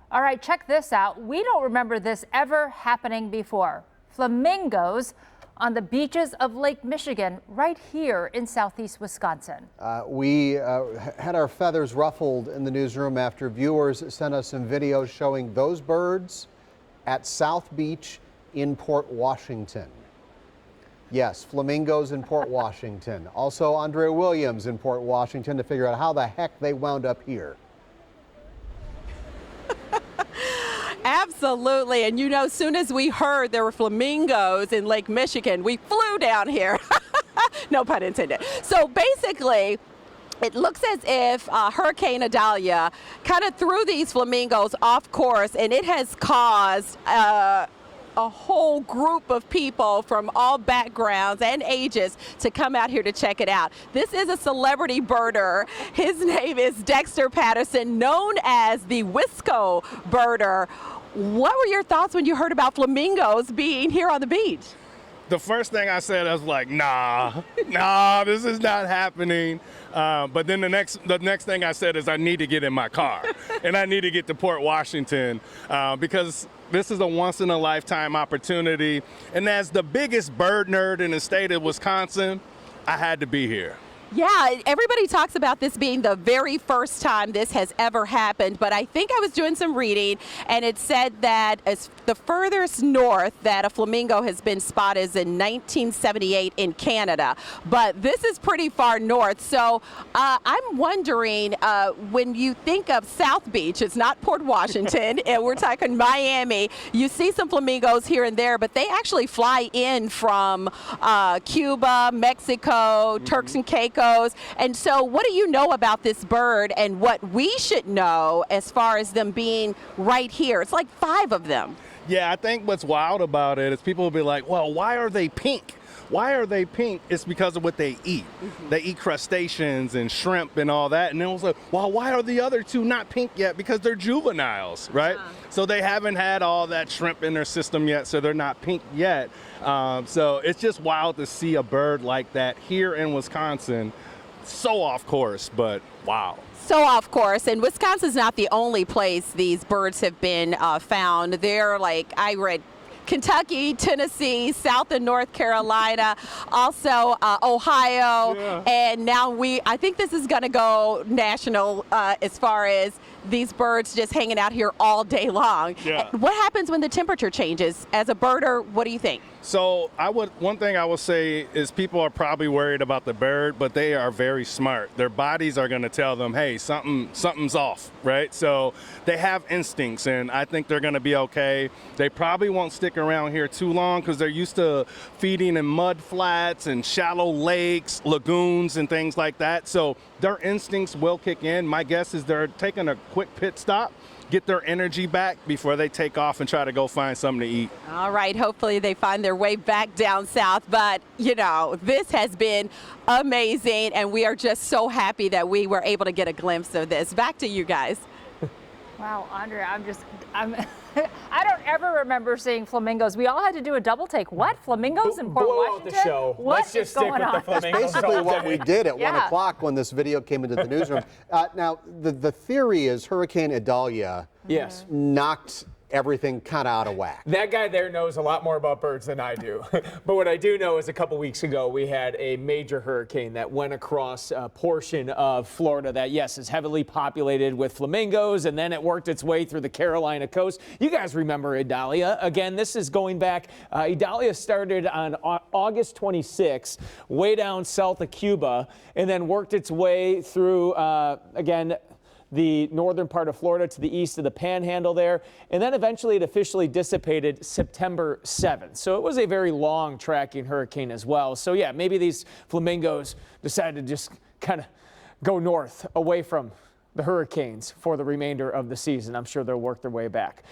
All right, check this out. We don't remember this ever happening before. Flamingos on the beaches of Lake Michigan right here in southeast Wisconsin. We had our feathers ruffled in the newsroom after viewers sent us some videos showing those birds at South Beach in Port Washington. Yes, flamingos in Port Washington. Also Andrea Williams in Port Washington to figure out how the heck they wound up here. Absolutely. And you know, as soon as we heard there were flamingos in Lake Michigan, we flew down here. No pun intended. So basically, it looks as if Hurricane Idalia kind of threw these flamingos off course, and it has caused a whole group of people from all backgrounds and ages to come out here to check it out. This is a celebrity birder. His name is Dexter Patterson, known as the Wisco birder. What were your thoughts when you heard about flamingos being here on the beach? The first thing I said, I was like, nah, this is not happening. But then the next thing I said is I need to get in my car and I need to get to Port Washington because this is a once-in-a-lifetime opportunity. And as the biggest bird nerd in the state of Wisconsin, I had to be here. Yeah, everybody talks about this being the very first time this has ever happened, but I think I was doing some reading and it said that as the furthest north that a flamingo has been spotted is in 1978 in Canada, but this is pretty far north. So I'm wondering, when you think of South Beach, it's not Port Washington, and we're talking Miami, you see some flamingos here and there, but they actually fly in from Cuba, Mexico, Turks and Caicos. And so what do you know about this bird and what we should know as far as them being right here? It's like 5 of them. Yeah, I think what's wild about it is people will be like, well, why are they pink? Why are they pink? It's because of what they eat. They eat crustaceans and shrimp and all that. And then it was like, well, why are the other 2 not pink yet? Because they're juveniles, right? So they haven't had all that shrimp in their system yet, so they're not pink yet. So it's just wild to see a bird like that here in Wisconsin. So off course, but wow. So off course, and Wisconsin's not the only place these birds have been found. They're like, I read Kentucky, Tennessee, South and North Carolina, also Ohio, and now I think this is going to go national as far as these birds just hanging out here all day long. Yeah. What happens when the temperature changes? As a birder, what do you think? So one thing I will say is people are probably worried about the bird, but they are very smart. Their bodies are going to tell them, hey, something's off, right? So they have instincts, and I think they're going to be okay. They probably won't stick around here too long because they're used to feeding in mud flats and shallow lakes, lagoons, and things like that. So their instincts will kick in. My guess is they're taking a quick pit stop, get their energy back before they take off and try to go find something to eat. All right, hopefully they find their way back down south, but you know, this has been amazing and we are just so happy that we were able to get a glimpse of this. Back to you guys. Wow, Andrea, I don't ever remember seeing flamingos. We all had to do a double take. What? Flamingos in Port Washington? Out the show. What is going on? That's basically what we did at 1 o'clock when this video came into the newsroom. Now, the theory is Hurricane Idalia knocked everything kind of out of whack. That guy there knows a lot more about birds than I do. But what I do know is a couple weeks ago we had a major hurricane that went across a portion of Florida that, yes, is heavily populated with flamingos, and then it worked its way through the Carolina coast. You guys remember Idalia. Again, this is going back. Idalia started on August 26, way down south of Cuba, and then worked its way through, again, the northern part of Florida to the east of the Panhandle there, and then eventually it officially dissipated September 7th. So it was a very long tracking hurricane as well. So yeah, maybe these flamingos decided to just kind of go north away from the hurricanes for the remainder of the season. I'm sure they'll work their way back.